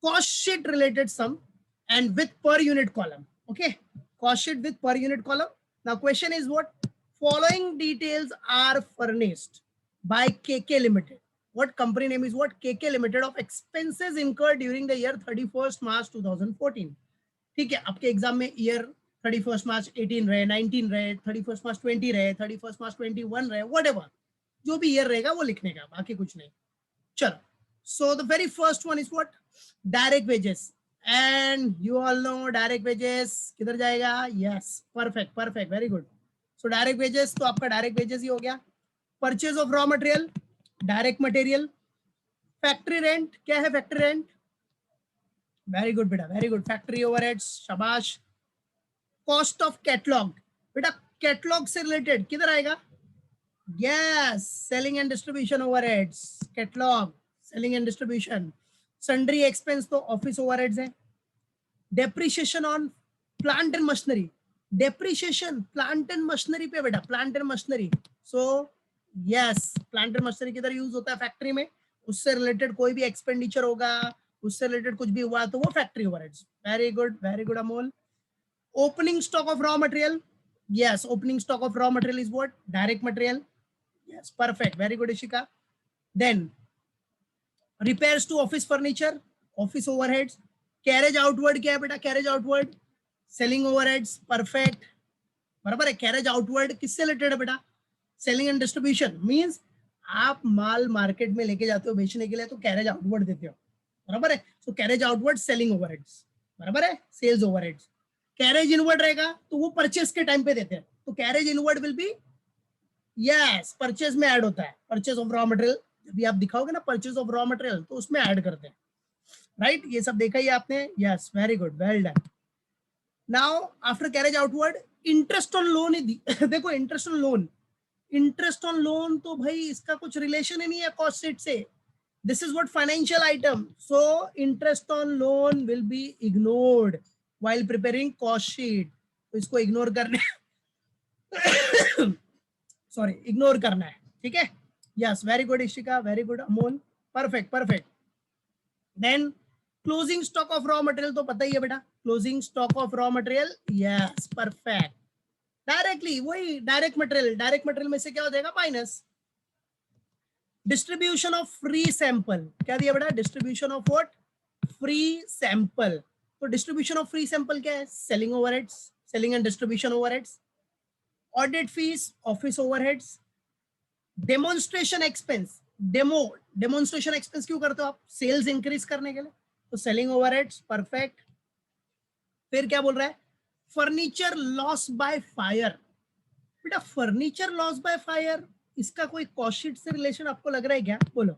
cost sheet related sum and with per unit column. Okay, cost sheet with per unit column. Now question is what? Following details are furnished by KK Limited. What company name is what? KK Limited of expenses incurred during the year 31st March 2014. ठीक है, आपके exam में year 31st मार्च 18 रहे, 19 रहे, 31st मार्च 20 रहे, 31st मार्च 21 रहे, whatever जो भी ईयर रहेगा वो लिखने का, बाकी कुछ नहीं. चलो, so the very first one is what? Direct wages. And you all know direct wages किधर जाएगा? Yes, perfect, perfect, very good. So direct wages तो आपका direct wages ही हो गया. Purchase of raw material, direct material. Factory rent, क्या है factory rent? Very good बेटा, very good. Factory overheads, शाबाश. Cost of catalog, बेटा catalog से related किधर आएगा? Yes, selling and distribution overheads, catalog, selling and distribution. Sundry expense तो office overheads है. Depreciation on plant and machinery, depreciation plant and machinery पे बेटा, plant and machinery. So yes, plant and machinery किधर use होता है? Factory में. उससे related कोई भी एक्सपेंडिचर होगा, उससे रिलेटेड कुछ भी हुआ तो वो factory overheads. Very good Amol. Opening stock of raw material, yes, opening stock of raw material is what? Direct material. Yes, perfect, very good Ishika. Then repairs to office furniture, office overheads. Carriage outward क्या है बेटा? Carriage outward, selling overheads, perfect, बराबर है. Carriage outward किससे related है बेटा? Selling and distribution. Means आप माल market में लेके जाते हो बेचने के लिए तो कैरेज आउटवर्ड देते हो, बराबर है. सो कैरेज आउटवर्ड सेलिंग ओवरहेड्स, बराबर है, सेल्स ओवरहेड्स. कैरेज इनवर्ड रहेगा तो वो परचेस के टाइम पे देते हैं, तो carriage inward will be yes purchase में ऐड होता है. परचेस ऑफ रॉ मटेरियल जब भी आप दिखाओगे ना परचेस ऑफ रॉ मटेरियल तो उसमें ऐड करते हैं, राइट. ये सब देखा ही आपने. Yes, very good, well done. Now after carriage outward interest on loan देखो interest on loan, interest on loan तो भाई इसका कुछ रिलेशन ही नहीं है कॉस्ट शीट से. This is what financial item. So interest on loan will be ignored while preparing cost sheet. तो इसको इग्नोर करना सॉरी इग्नोर करना है, ठीक है. Yes, very good Ishika, very good Amol, perfect perfect. Then closing stock of raw material तो पता ही है बेटा, closing stock of raw material. Yes, perfect. Directly वही डायरेक्ट मटेरियल, डायरेक्ट मटेरियल में से क्या हो जाएगा? Minus. Distribution of free sample, क्या दिया बेटा? Distribution of what? Free sample. तो डिस्ट्रीब्यूशन ऑफ फ्री सैंपल क्या है? Selling overheads, selling and distribution overheads. Audit fees, office overheads. Demonstration expense, demonstration expense क्यों करते हो आप? सेल्स इंक्रीज करने के लिए, तो सेलिंग ओवरहेड्स, परफेक्ट. फिर क्या बोल रहा है? Furniture loss by fire. बेटा फर्नीचर लॉस बाय फायर इसका कोई कॉस्ट शीट से रिलेशन आपको लग रहा है क्या? बोलो.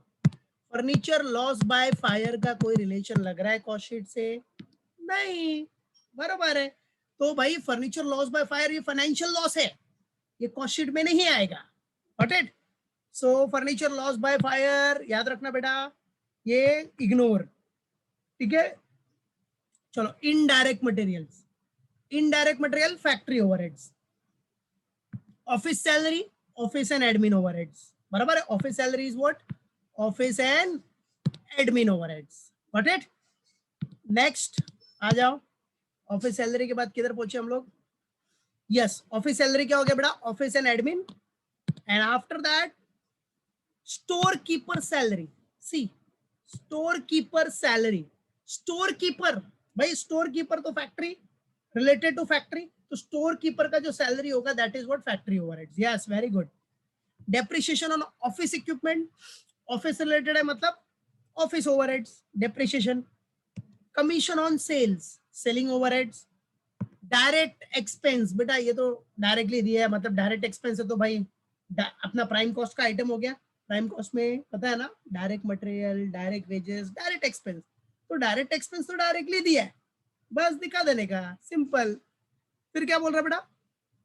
फर्नीचर लॉस बाय फायर का कोई रिलेशन लग रहा है कॉस्ट शीट से? नहीं, बराबर है. तो भाई फर्नीचर लॉस बाय फायर ये फाइनेंशियल लॉस है, ये कॉस्ट शीट में नहीं आएगा. Got it? So furniture loss by fire याद रखना बेटा, ये इग्नोर, ठीक है. चलो, indirect materials, indirect material factory overheads. Office salary, office and admin overheads, बराबर है. Office salary is what? Office and admin overheads. Got it? Next आ जाओ. ऑफिस सैलरी के बाद किधर पहुंचे हम लोग? यस, ऑफिस सैलरी क्या हो गया बेटा? Office and admin. And after that store keeper salary. See, store keeper salary. Store keeper, भाई स्टोर कीपर तो फैक्ट्री, रिलेटेड टू फैक्ट्री, तो स्टोर कीपर का जो सैलरी होगा that is what? Factory overheads. Yes, very good. Depreciation on office equipment, office related है मतलब office overheads, depreciation. Commission on sales, selling overheads. Direct expense, बेटा ये तो directly दिया है, मतलब डायरेक्ट एक्सपेंस है तो भाई अपना प्राइम कॉस्ट का आइटम हो गया. प्राइम कॉस्ट में पता है ना, direct material, direct wages, direct expense. तो डायरेक्ट एक्सपेंस तो डायरेक्टली दिया है, बस दिखा देने का, सिंपल. फिर क्या बोल रहा है बेटा?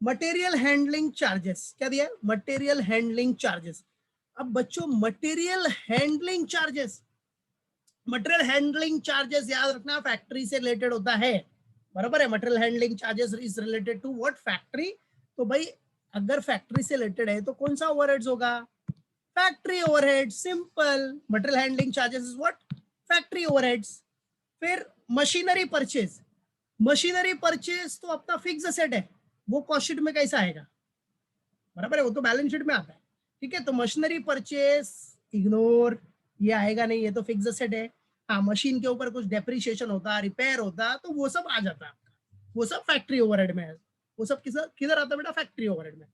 मटेरियल हैंडलिंग चार्जेस, क्या दिया है? Material handling charges. अब बच्चों material handling charges, material handling charges याद रखना फैक्ट्री से रिलेटेड होता है, बराबर है. Material handling charges is related to what? Factory. तो भाई अगर फैक्ट्री से रिलेटेड है तो कौन सा ओवरहेड्स होगा? Factory overhead, simple. Material handling charges is what? Factory overheads. फिर मशीनरी परचेज, मशीनरी परचेज तो अपना फिक्स असेट है, वो कॉस्ट शीट में कैसा आएगा, बराबर है, वो तो बैलेंस शीट में आता है, ठीक है। तो मशीनरी परचेज इग्नोर, ये आएगा नहीं, ये तो फिक्स असेट है। हाँ, मशीन के ऊपर कुछ डेप्रिशिएशन होता, रिपेयर होता, तो वो सब आ जाता है आपका, वो सब फैक्ट्री ओवरहेड में है, वो सब किधर आता है बेटा, फैक्ट्री ओवरहेड में।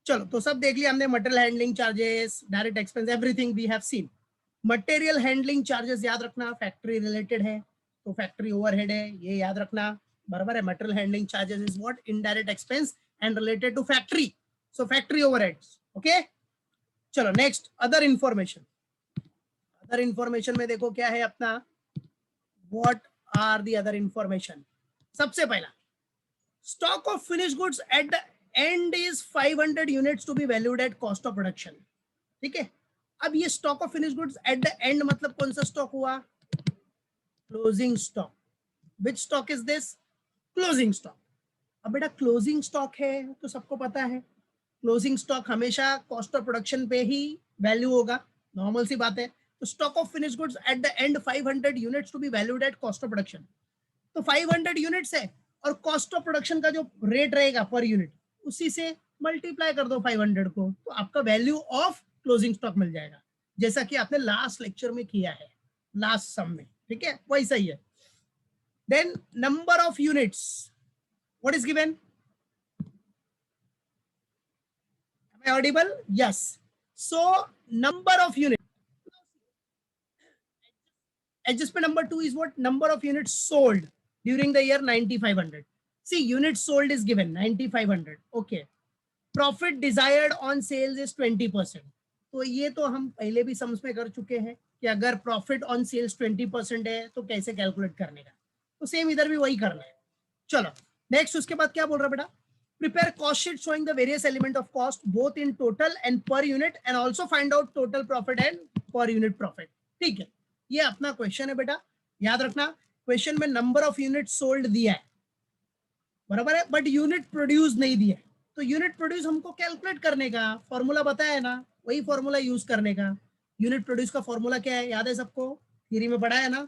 चलो, तो सब देख लिया हमने, material handling charges, direct expense, everything we have seen. Material handling charges याद रखना, फैक्ट्री रिलेटेड है तो फैक्ट्री ओवरहेड है, ये याद रखना, बराबर है। Material handling charges is what, indirect expense and related to factory, so factory overheads, okay. चलो next, other information. Other information में देखो क्या है अपना, what are the other information. सबसे पहला, stock of finish goods at the end is 500 units to be valued at cost of production, ठीक है। अब ये stock of finish goods at the end मतलब कौन सा स्टॉक हुआ, closing stock. Which stock is this, closing stock. अब बेटा क्लोजिंग स्टॉक है तो सबको पता है, क्लोजिंग स्टॉक हमेशा कॉस्ट ऑफ प्रोडक्शन पे ही वैल्यू होगा, नॉर्मल सी बात है। तो stock of finish goods at the end 500 units to be valued at cost of production, तो 500 यूनिट्स है और कॉस्ट ऑफ प्रोडक्शन का जो रेट रहेगा पर यूनिट, उसी से मल्टीप्लाई कर दो 500 को, तो आपका वैल्यू ऑफ क्लोजिंग स्टॉक मिल जाएगा, जैसा कि आपने लास्ट लेक्चर में किया है, लास्ट सम में, ठीक है, वैसा ही है। Then number of units, what is given, am I audible, yes, so number of units, adjustment number 2 is what, number of units sold during the year 9500, see units sold is given 9500, okay, profit desired on sales is 20%, तो ये तो हम पहले भी sums में कर चुके हैं कि अगर प्रॉफिट ऑन सेल्स 20% है तो कैसे कैलकुलेट करने का, तो सेम इधर भी वही करना है। चलो नेक्स्ट, उसके बाद क्या बोल रहा है बेटा, prepare cost sheet showing the various element of cost both in total and per unit and also find out total profit and per unit profit, ठीक है। ये अपना क्वेश्चन है बेटा, याद रखना, क्वेश्चन में नंबर ऑफ यूनिट सोल्ड दिया है, बराबर है, बट यूनिट प्रोड्यूस नहीं दिया है, तो यूनिट प्रोड्यूस हमको कैलकुलेट करने का फॉर्मूला बताया है ना, वही फॉर्मूला यूज करने का। यूनिट प्रोड्यूस का फॉर्मूला क्या है, याद है सबको, थ्योरी में पढ़ा है ना,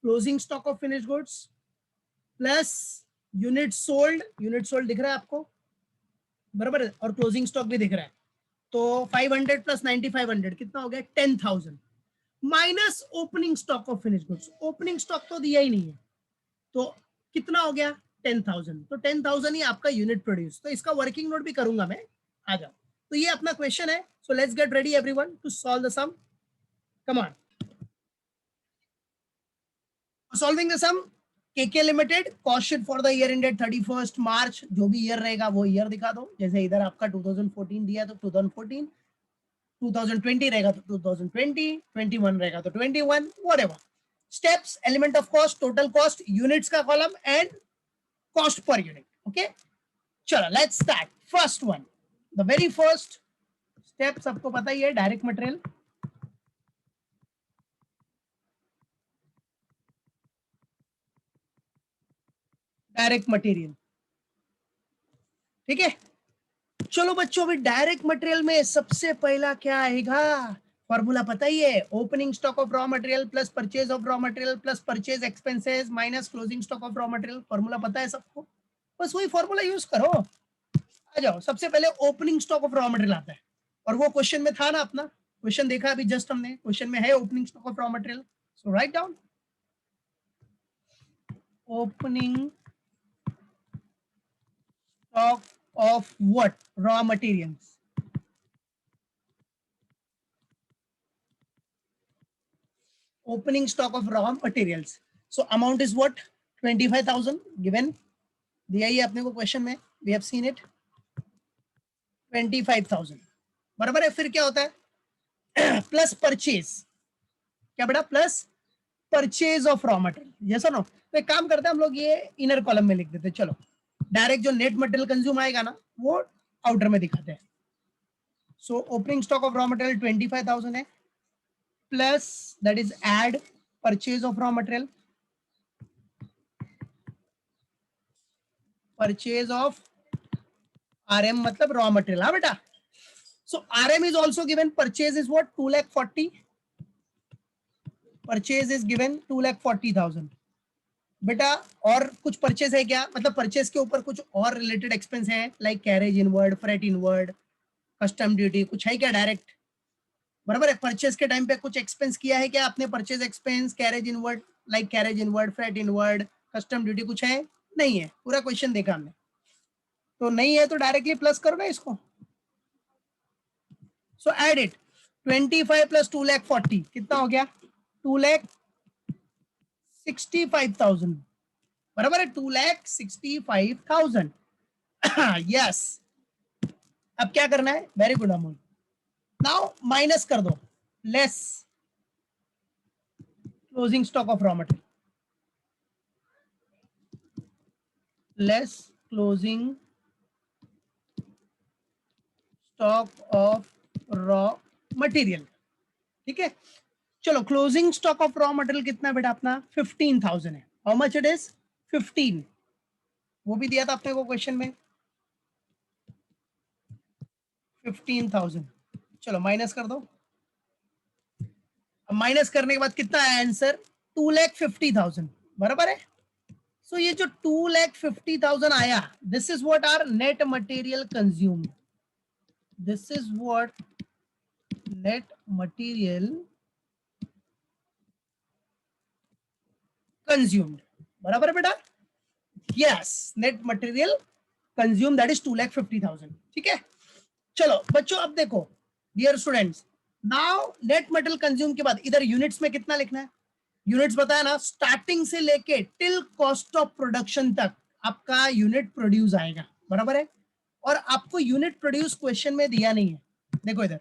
closing stock of finish goods plus unit sold, unit sold दिख रहा है आपको, बराबर है, और क्लोजिंग स्टॉक भी दिख रहा है, तो 500 प्लस 9500 कितना हो गया, 10,000 minus opening stock of finish goods, opening stock तो दिया ही नहीं है, तो कितना हो गया 10,000, तो 10,000 ही आपका यूनिट प्रोड्यूस, तो इसका वर्किंग नोट भी करूंगा मैं, आ जाओ। तो ये अपना क्वेश्चन है, so let's get ready everyone to solve the sum, come on. Solving the sum, K K limited cost sheet for the year ended 31 March, जो भी ईयर रहेगा वो ईयर दिखा दो, जैसे इधर आपका 2014 दिया तो 2014, 2020 रहेगा तो 2020, 21 रहेगा तो 21, whatever. Steps, element of cost, total cost, units का column and cost per unit, okay. चलो let's start, first one, the very first step सबको पता ही है, डायरेक्ट मटेरियल, डायरेक्ट मटेरियल, ठीक है। चलो बच्चों, अभी डायरेक्ट मटेरियल में सबसे पहला क्या आएगा, फॉर्मूला पता ही है, opening stock of raw material plus purchase of raw material plus purchase expenses minus closing stock of raw material, formula पता है सबको, बस वही फॉर्मूला यूज करो। आ जाओ, सबसे पहले opening stock of raw material आता है, और वो क्वेश्चन में था ना, अपना क्वेश्चन देखा अभी जस्ट हमने, क्वेश्चन में है opening stock of raw material, so write down opening stock of what, raw materials, opening stock of raw materials, so amount is what, 25,000 given, दिया ही अपने को क्वेश्चन में, we have seen it, 25,000, बराबर है। फिर क्या होता है, प्लस परचेज, क्या बेटा, plus purchase of raw material, जैसा ना, तो एक काम करते हैं हम लोग, ये इनर कॉलम में लिख देते हैं, चलो डायरेक्ट जो नेट मटेरियल कंज्यूम आएगा ना वो आउटर में दिखाते हैं। So opening stock of raw material 25,000 है, plus that is add purchase of raw material, purchase of RM मतलब रॉ मटेरियल, हाँ बेटा। So RM is also given, purchase is what, 2,40,000, purchase is given 2,40,000 बेटा। और कुछ परचेज है क्या, मतलब परचेज के ऊपर कुछ और रिलेटेड एक्सपेंस है like carriage inward, freight inward, custom duty, कुछ है क्या डायरेक्ट? बराबर है, परचेज के टाइम पे कुछ एक्सपेंस किया है क्या आपने? Purchase expense, carriage inward, like carriage inward, freight inward, custom duty कुछ है? नहीं है। पूरा क्वेश्चन देखा हमने, तो नहीं है तो डायरेक्टली प्लस करो ना इसको। सो एड इट, 25 प्लस 2,40,000 कितना हो गया? 2,65,000 बराबर है, 2,65,000 यस। अब क्या करना है? Very good Amol. Now minus कर दो, less closing stock of raw material, less closing stock of raw material. ठीक है, चलो closing stock of raw material कितना है बेटा अपना? 15,000 है। How much it is? 15, वो भी दिया था अपने को क्वेश्चन में, 15,000। चलो माइनस कर दो। अब माइनस करने के बाद कितना आया आंसर? 2,50,000 बराबर है। सो ये जो 2,50,000 आया, this is what are net material consumed, this is what net material consumed बराबर है बेटा। Yes, net material consume that is 2,50,000। ठीक है, चलो बच्चों अब देखो dear students, now net material consume के बाद इधर यूनिट्स में कितना लिखना है? यूनिट्स बताया ना, स्टार्टिंग से लेके टिल कॉस्ट ऑफ प्रोडक्शन तक आपका यूनिट प्रोड्यूस आएगा बराबर है। और आपको यूनिट प्रोड्यूस क्वेश्चन में दिया नहीं है, देखो इधर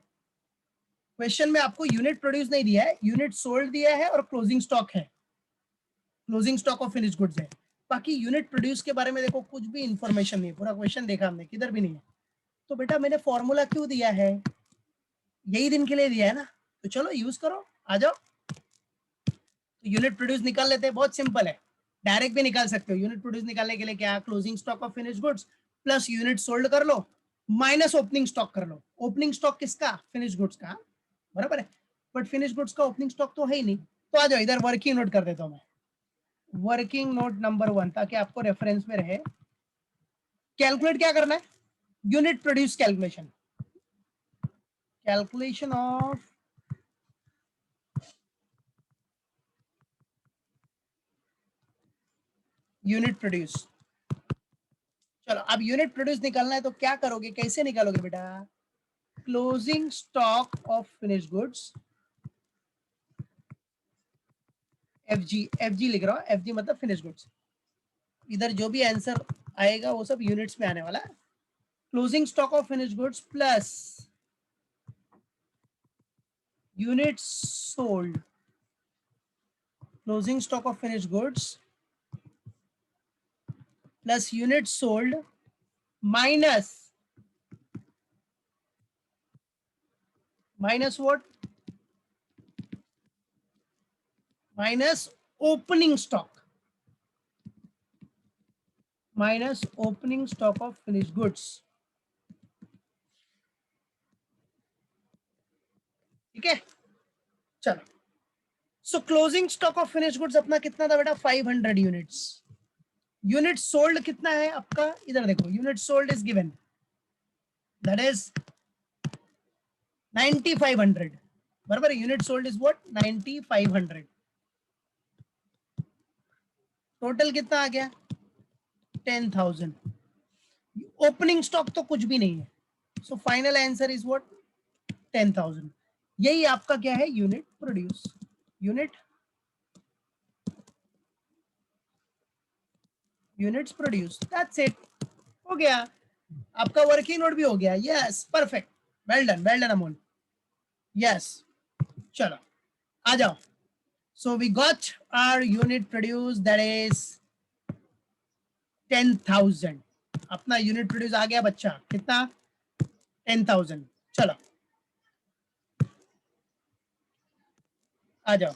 क्वेश्चन में आपको यूनिट प्रोड्यूस नहीं दिया है, यूनिट सोल्ड दिया है और क्लोजिंग स्टॉक है, closing stock of finish goods है। बाकी यूनिट प्रोड्यूस के बारे में देखो कुछ भी इंफॉर्मेशन नहीं है, पूरा क्वेश्चन देखा हमने किधर भी नहीं है। तो बेटा मैंने फॉर्मूला क्यों दिया है? यही दिन के लिए दिया है ना, तो चलो यूज करो, आ जाओ। तो यूनिट प्रोड्यूस निकाल लेते हैं, बहुत सिंपल है, डायरेक्ट भी निकाल सकते हो। यूनिट प्रोड्यूस निकालने के लिए क्या, closing stock of finish goods plus unit sold कर लो माइनस ओपनिंग स्टॉक कर लो। ओपनिंग स्टॉक किसका? फिनिश गुड्स का, बराबर है। बट फिनिश गुड्स का ओपनिंग स्टॉक तो है ही नहीं, तो आ जाओ इधर वर्किंग नोट कर देता हूं मैं, वर्किंग नोट नंबर 1, ताकि आपको रेफरेंस में रहे। कैलकुलेट क्या करना है? Unit produce calculation, calculation of unit produce. चलो अब यूनिट प्रोड्यूस निकालना है तो क्या करोगे, कैसे निकालोगे बेटा? Closing stock of finish goods, FG लिख रहा हूं, एफजी मतलब फिनिश गुड्स। इधर जो भी आंसर आएगा वो सब यूनिट्स में आने वाला है। Closing stock of finish goods plus units sold, closing stock of finish goods plus unit sold minus what? Minus opening stock, minus opening stock of finish goods. ठीक है, चलो। सो closing stock of finish goods अपना कितना था बेटा? 500 units. Unit sold कितना है आपका? इधर देखो, unit sold is given, that is 9,500 बराबर। Unit sold is what? 9,500। Total कितना आ गया? 10,000। ओपनिंग स्टॉक तो कुछ भी नहीं है, so final answer is what? 10,000। यही आपका क्या है? Unit produce, units produce, that's it, हो गया आपका। वर्किंग नोट भी हो गया, yes perfect, well done Amol, yes. चलो आ जाओ। So we got our unit produced, that is 10,000। अपना यूनिट प्रोड्यूस आ गया बच्चा, कितना? 10,000। चलो आ जाओ।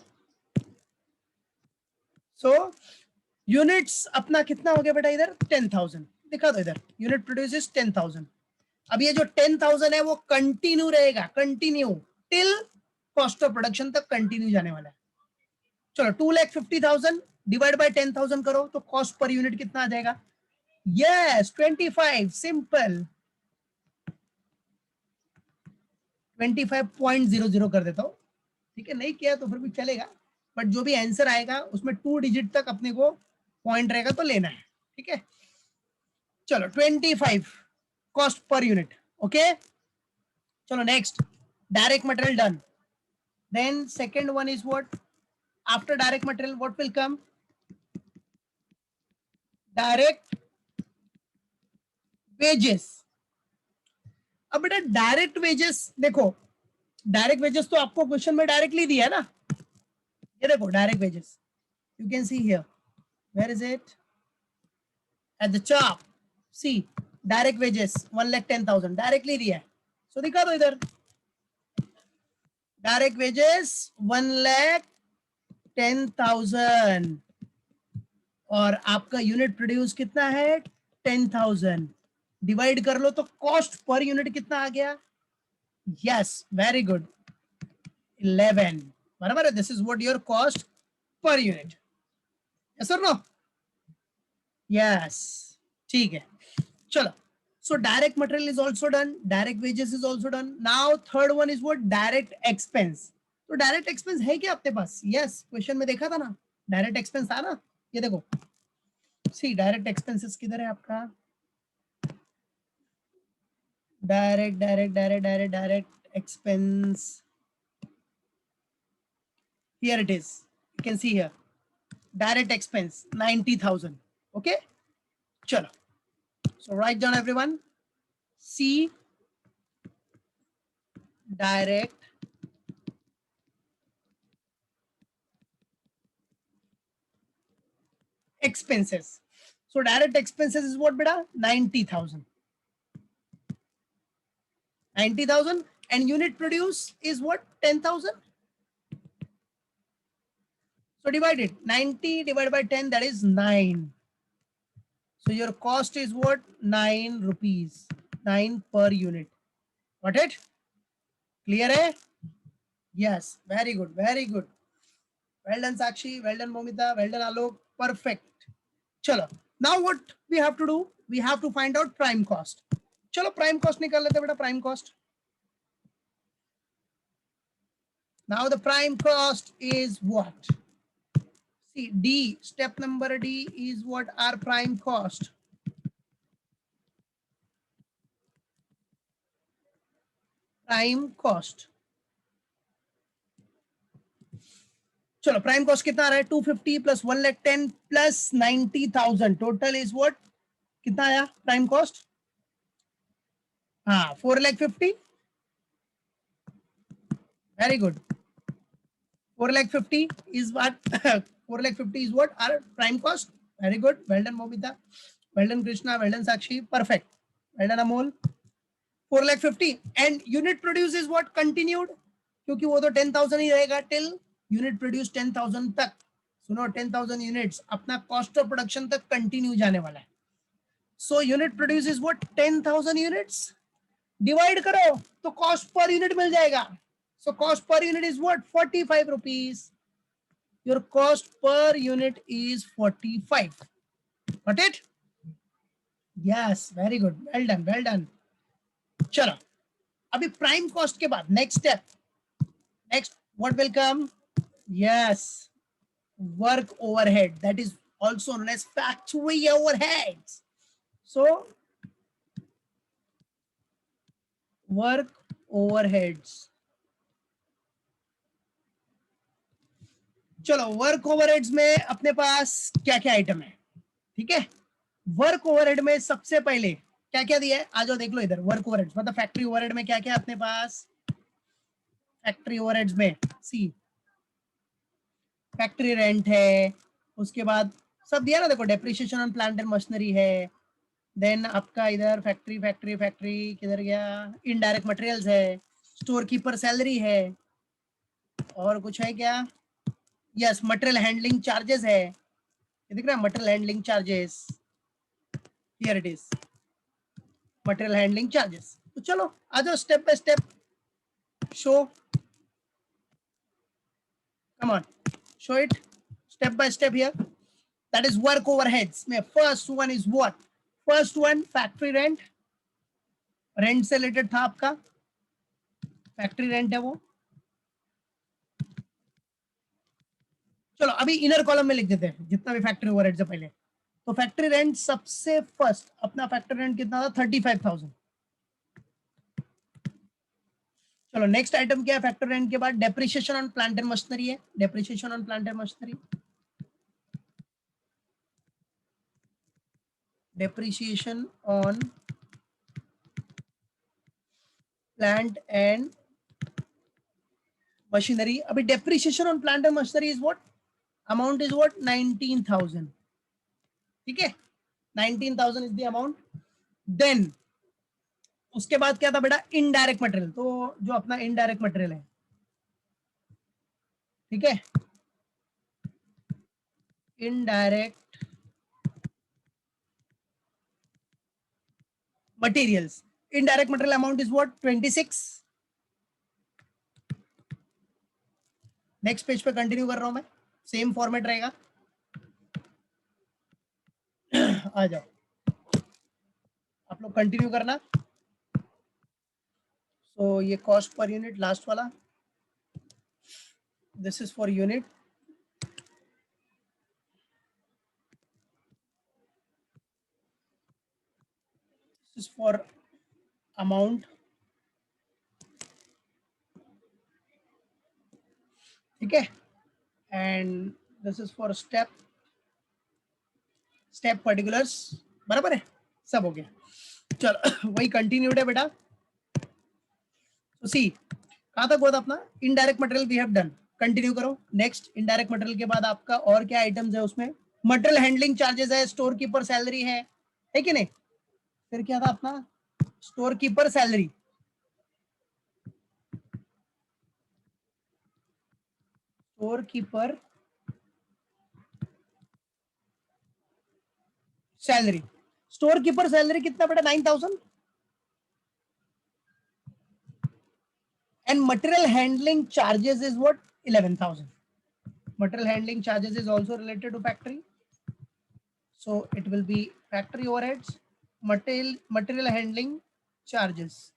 सो यूनिट्स अपना कितना हो गया बेटा? इधर 10,000 दिखा दो, इधर यूनिट प्रोड्यूस इज 10,000। अब ये जो 10,000 है वो कंटिन्यू रहेगा, continue till cost of production तक कंटिन्यू जाने वाला है। चलो 2,50,000 डिवाइड बाय 10,000 करो तो कॉस्ट पर यूनिट कितना आ जाएगा? यस 25, सिंपल 25.00 कर देता हूं, ठीक है, नहीं किया तो फिर भी चलेगा, बट जो भी आंसर आएगा उसमें 2 डिजिट तक अपने को पॉइंट रहेगा तो लेना है, ठीक है। चलो 25 कॉस्ट पर यूनिट, ओके। चलो next, direct material done, then second one is what? After direct material what will come? Direct wages. अब बेटा डायरेक्ट वेजेस देखो, डायरेक्ट वेजेस तो आपको क्वेश्चन में डायरेक्टली दिया है ना, ये देखो direct wages, you can see here, where is it? At the top, see direct wages 1,10,000 directly दिया है, सो दिखा दो इधर, डायरेक्ट वेजेस 1,10,000 और आपका यूनिट प्रोड्यूस कितना है? 10,000, डिवाइड कर लो तो कॉस्ट पर यूनिट कितना आ गया? यस वेरी गुड, 11, बराबर है, this is what your cost per unit, yes और नो? यस, ठीक है। चलो, so direct material is also done, direct wages is also done. Now third one is what? Direct expense. तो direct expense है क्या आपके पास? यस, क्वेश्चन में देखा था ना, डायरेक्ट एक्सपेंस था ना, ये देखो, सी डायरेक्ट एक्सपेंसेस किधर है आपका? Direct direct direct direct direct expense, here it is, you can see here, direct expense 90,000, okay. चलो, so write down everyone, C direct expenses. So direct expenses is what beta? 90,000. 90,000 and unit produce is what? 10,000. So divide it, 90 divided by 10, that is 9. So your cost is what? 9 rupees, 9 per unit. Got it? Clear hai? Yes, very good, very good. Well done Sakshi, well done Momita, well done Alok, perfect. Chalo, now what we have to do? We have to find out prime cost. Chalo, prime cost nikal lete beta, prime cost. Now the prime cost is what? See, D, step number D is what? Our prime cost. Prime cost. चलो prime cost कितना आ रहा है? 250 plus 1,10,000 plus 90,000, total is what? कितना आया prime cost? हाँ 4,50,000, very good, 4,50,000 is what? 4,50,000 is what? Our prime cost. Very good, well done Momita, well done Krishna, well done Sakshi, perfect, well done Amol. 4,50,000 and unit produce is what? Continued, क्योंकि वो तो 10,000 ही रहेगा till unit produce 10,000 तक. सुनो 10,000 units अपना cost of production तक continue जाने वाला है. So unit produce is what? 10,000 units, divide करो तो कॉस्ट पर यूनिट मिल जाएगा. So cost per unit is what? 45 rupees. Your cost per unit is 45. Got it? Yes, very good, well done, well done. चलो अभी prime cost के बाद next step, next what will come? Yes, work overhead, that is also known as factory overheads. So work overheads. चलो work overheads में अपने पास क्या क्या item है? ठीक है, वर्क ओवरहेड में सबसे पहले क्या क्या दिया है? आ जाओ देख लो इधर. वर्क ओवरहेड्स मतलब फैक्ट्री ओवरहेड में क्या क्या है अपने पास? फैक्ट्री ओवरहेड्स में सी फैक्ट्री रेंट है, उसके बाद सब दिया ना, देखो depreciation on plant and machinery है, देन आपका इधर फैक्ट्री फैक्ट्री फैक्ट्री किधर गया? इनडायरेक्ट मटेरियल्स है, स्टोर कीपर सैलरी है, और कुछ है क्या? यस, मटेरियल हैंडलिंग चार्जेस है, ये दिख रहा है material handling charges, here it is material handling charges. तो चलो आ जाओ step by step, show, come on. show it step by step here. That is work overheads में first one is what? First one factory rent. Rent से related था आपका, factory rent है वो. चलो अभी इनर कॉलम में लिख देते हैं जितना भी फैक्ट्री ओवरहेड से पहले. तो फैक्ट्री रेंट सबसे फर्स्ट अपना फैक्ट्री रेंट कितना था? 35,000. चलो नेक्स्ट आइटम क्या है फैक्ट्री रेंट के बाद? Depreciation on plant and machinery है. Depreciation on plant and machinery, depreciation on plant and machinery. अभी depreciation on plant and machinery is what? Amount is what? 19,000. ठीक है, 19,000 इज द अमाउंट. देन उसके बाद क्या था बेटा? Indirect material. तो जो अपना इनडायरेक्ट मटेरियल है, ठीक है, indirect materials. Indirect material amount is what? 26. Next page पे कंटिन्यू कर रहा हूं मैं, सेम फॉर्मेट रहेगा. आ जाओ आप लोग कंटिन्यू करना. सो ये कॉस्ट पर यूनिट लास्ट वाला, this is for unit. This is for amount. ठीक है, and this is for step, step particulars. बराबर है, सब हो गया. चलो वही कंटिन्यूड है बेटा. तो सी कहां तक हुआ था अपना? Indirect material we have done. Continue करो. नेक्स्ट इनडायरेक्ट मटेरियल के बाद आपका और क्या आइटम्स है उसमें? मटेरियल हैंडलिंग चार्जेस है, स्टोर कीपर सैलरी है कि नहीं? फिर क्या था अपना? Store keeper salary. Store keeper salary. Store keeper salary कितना बेटा? 9,000. And material handling charges is what? 11,000. Material handling charges is also related to factory, so it will be factory overheads, material handling charges.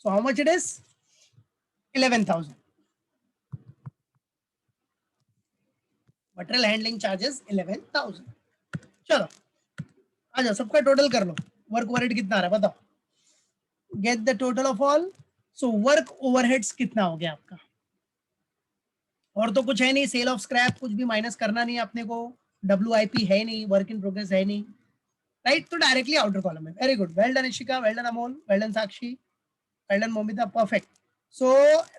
So how much it is? 11,000. Material handling charges 11,000. चलो आ जाओ, सबका total कर लो. Work overhead कितना आ रहा है बताओ? Gate the total of all. So work overheads कितना हो गया आपका? और तो कुछ है नहीं, सेल ऑफ स्क्रैप कुछ भी माइनस करना नहीं अपने को, WIP है नहीं, वर्क इन प्रोग्रेस है नहीं, राइट? तो डायरेक्टली आउटर कॉलम में. Very good, well done Ishika, well done Amol, well done Sakshi, well done Momita, perfect. So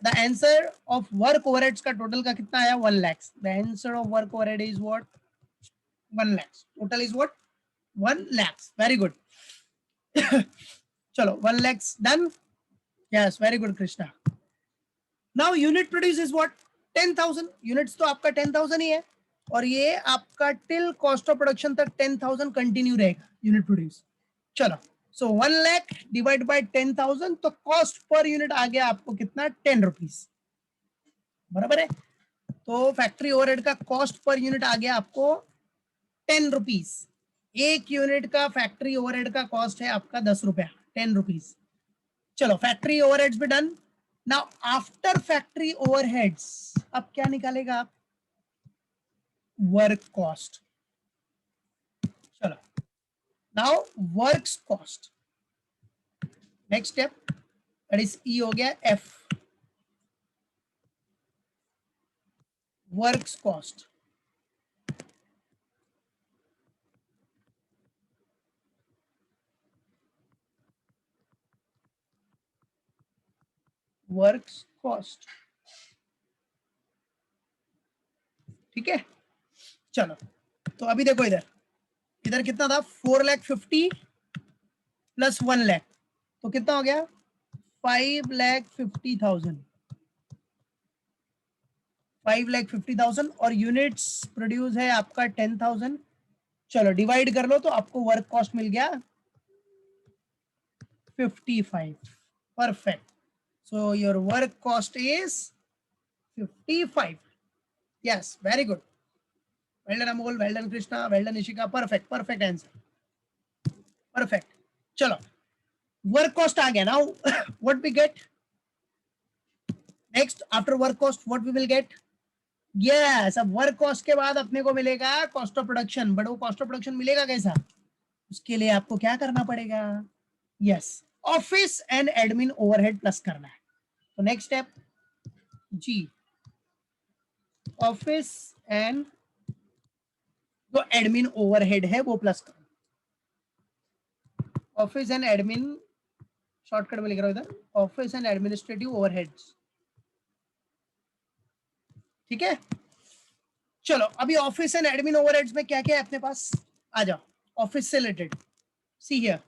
the answer of work overheads का टोटल का कितना आया? 1 lakh. The answer of work overhead is what? 1 lakh. Total is what? 1 lakh. Very good. चलो 1 lakhs done. Yes, very good Krishna. Now unit produce is what? 10,000. Units तो आपका 10,000 ही है, और ये आपका टिल कॉस्ट ऑफ प्रोडक्शन तक 10,000 कंटिन्यू रहेगा यूनिट प्रोड्यूस. चलो सो 1 लाख डिवाइड बाय 10,000, तो कॉस्ट पर यूनिट आ गया आपको कितना? 10 रुपीज. बराबर है. तो फैक्ट्री ओवरहेड का कॉस्ट पर यूनिट आ गया आपको 10 रुपीज. एक यूनिट का फैक्ट्री ओवरहेड का कॉस्ट है आपका 10 रुपया, 10 रुपीज. चलो फैक्ट्री ओवरहेड्स भी done. Now after factory overheads अब क्या निकालेगा आप? Work cost. चलो now works cost. Next step that is E हो गया. F works cost. Works cost. ठीक है. चलो तो अभी देखो इधर, इधर कितना था? 4,50,000 प्लस 1 लाख, तो कितना हो गया? 5,50,000. 5,50,000 और यूनिट्स प्रोड्यूस है आपका 10,000. चलो डिवाइड कर लो तो आपको वर्क कॉस्ट मिल गया 55. Perfect. So your work cost is 55. Yes, very good, well done Amol, well done Krishna, well done Nishika, perfect, perfect answer, perfect. चलो, वर्क कॉस्ट आ गया। Now what we get next after work cost, what we will get? Yes, अब work cost के बाद अपने को मिलेगा cost of production. But वो कॉस्ट ऑफ प्रोडक्शन मिलेगा कैसा? उसके लिए आपको क्या करना पड़ेगा? Yes, office and admin overhead plus करना है। तो नेक्स्ट स्टेप जी, ऑफिस एंड जो एडमिन ओवरहेड है वो प्लस करो। ऑफिस एंड एडमिन, शॉर्टकट में लिख रहा हूं इधर, ऑफिस एंड एडमिनिस्ट्रेटिव ओवरहेड्स। ठीक है, चलो अभी ऑफिस एंड एडमिन ओवरहेड्स में क्या क्या है अपने पास, आ जाओ। ऑफिस से रिलेटेड, सी हियर,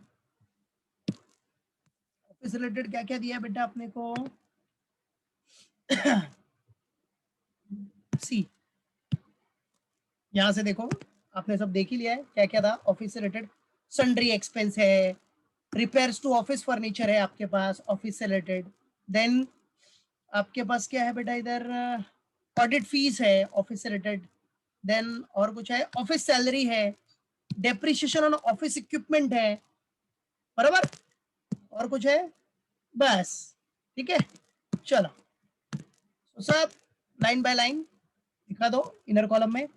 ऑफिस से रिलेटेड क्या क्या दिया है बेटा अपने को? सी, यहां से देखो, आपने सब देख ही लिया है क्या क्या था ऑफिस से रिलेटेड। सन्ड्री एक्सपेंस है, रिपेयर्स टू ऑफिस फर्नीचर है आपके पास ऑफिस से रिलेटेड। देन आपके पास क्या है बेटा इधर? ऑडिट फीस है ऑफिस से रिलेटेड। देन और कुछ है, ऑफिस सैलरी है, डेप्रिसिएशन ऑन ऑफिस इक्विपमेंट है, बराबर, और कुछ है? बस, ठीक है। चलो, तो सब लाइन बाय लाइन दिखा दो इनर कॉलम में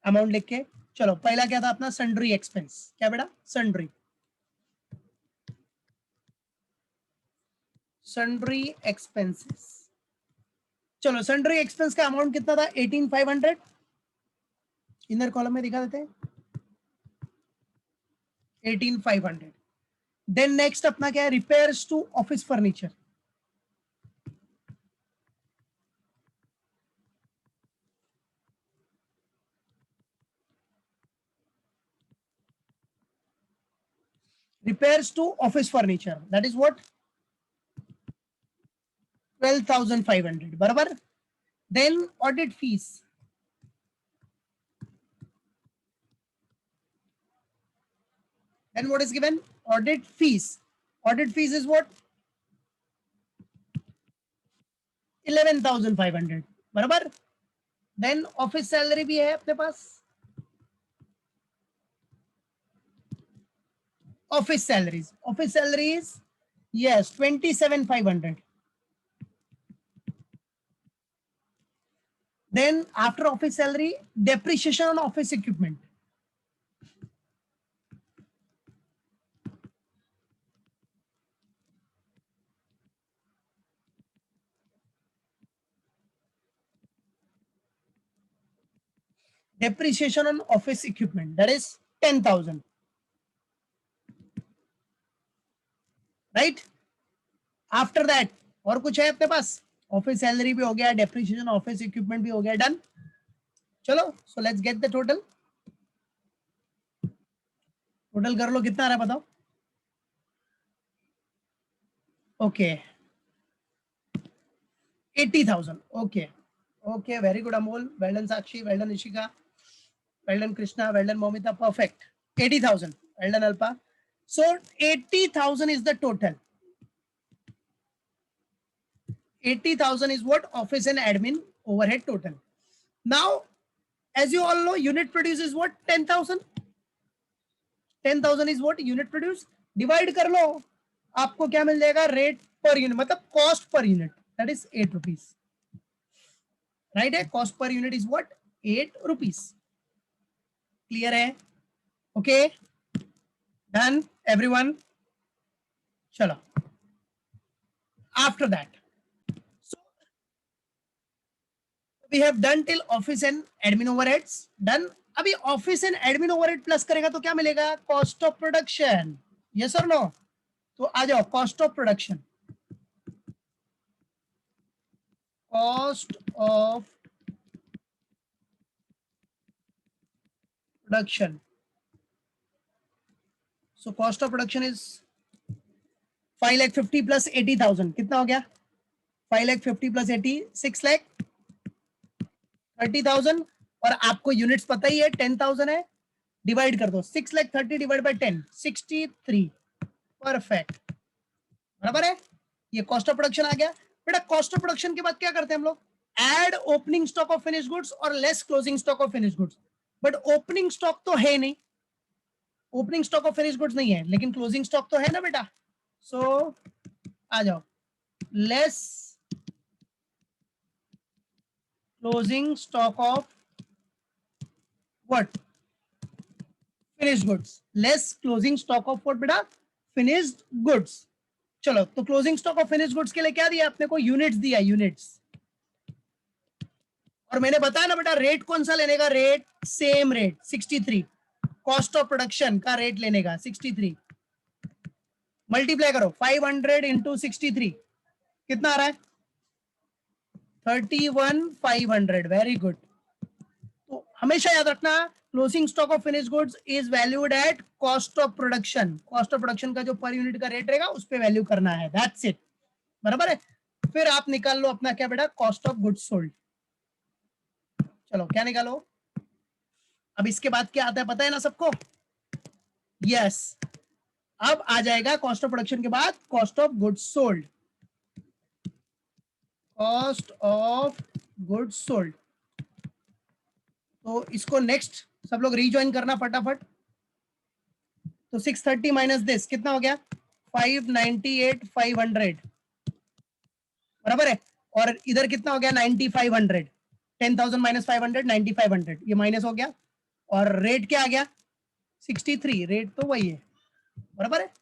अमाउंट लिख के। चलो, पहला क्या था अपना? Sundry expense. क्या बेटा? Sundry, sundry expenses. चलो, सन्ड्री एक्सपेंस का अमाउंट कितना था? 18,500। इनर कॉलम में दिखा देते हैं, 18,500। देन नेक्स्ट अपना क्या है? Repairs to office furniture, repairs to office furniture, that is what? 12,500, बराबर। then audit fees, then what is given? Audit fees, audit fees is what? 11,500, बराबर। then office salary भी है अपने पास, office salaries, yes, 27,500। then after office salary, depreciation on office equipment, depreciation on office equipment, that is 10,000, right? After that और कुछ है अपने पास? Office salary भी हो गया, डेप्रिसिएशन ऑफिस इक्विपमेंट भी हो गया, डन। चलो, so let's get the total. Total कर लो, कितना आ रहा है बताओ? Okay, 80,000। Okay, okay, very good Amol, well done Sakshi, well done Ishika, well done Krishna, well done Momita, perfect. 80,000, well done Alpa. So 80,000 is the total. 80,000 is what? Office and admin overhead total. Now, as you all know, unit produce is what? 10,000. 10,000 is what? Unit produce. Divide कर लो, आपको क्या मिल जाएगा? Rate per unit, मतलब cost per unit, that is 8 rupees, right है? Cost per unit is what? 8 rupees. Clear है? Okay, done everyone. चलो, after that, so we have done till office and admin overheads, done। अभी office and admin overhead plus करेगा तो क्या मिलेगा? Cost of production, yes और no? तो आ जाओ, cost of production, cost of production. So cost of production is 5,50,000 plus 80,000, कितना हो गया? 5,50,000 प्लस 80, 6,30,000। और आपको यूनिट्स पता ही है 10,000 है, डिवाइड कर दो, 6,30,000 डिवाइड बाय 10, 63। परफेक्ट, बराबर है? ये कॉस्ट ऑफ प्रोडक्शन आ गया बेटा। कॉस्ट ऑफ प्रोडक्शन के बाद क्या करते हैं हम लोग? Add opening stock of finish goods और less closing stock of finish goods, but opening stock तो है नहीं, opening stock of finish goods नहीं है, लेकिन क्लोजिंग स्टॉक तो है ना बेटा। सो आ जाओ, less closing stock of what, finished goods, less closing stock of what बेटा, फिनिश्ड गुड्स। चलो, तो closing stock of finished goods के लिए क्या दिया आपने को, यूनिट्स दिया, यूनिट्स। और मैंने बताया ना बेटा, रेट कौन सा लेने का, rate same rate 63, cost of production का रेट लेने का 63, मल्टीप्लाई करो 500 इंटू 63, कितना आ रहा है, 31,500। Very good. तो हमेशा याद रखना, closing stock of finish goods is valued at cost of production, cost of production का जो पर यूनिट का रेट रहेगा उस पे वैल्यू करना है, दैट्स इट, बराबर है। फिर आप निकाल लो अपना क्या बेटा, कॉस्ट ऑफ गुड्स सोल्ड। चलो क्या निकालो, अब इसके बाद क्या आता है पता है ना सबको, यस, अब आ जाएगा कॉस्ट ऑफ प्रोडक्शन के बाद cost of goods sold, cost of goods sold. तो इसको नेक्स्ट सब लोग रीजॉइन करना फटाफट। तो 630 माइनस दिस कितना हो गया, 598,500, बराबर है। और इधर कितना हो गया, 9,500, 10,000 माइनस 500, 9,500, ये माइनस हो गया। और रेट क्या आ गया, 63, रेट तो वही है, बराबर है।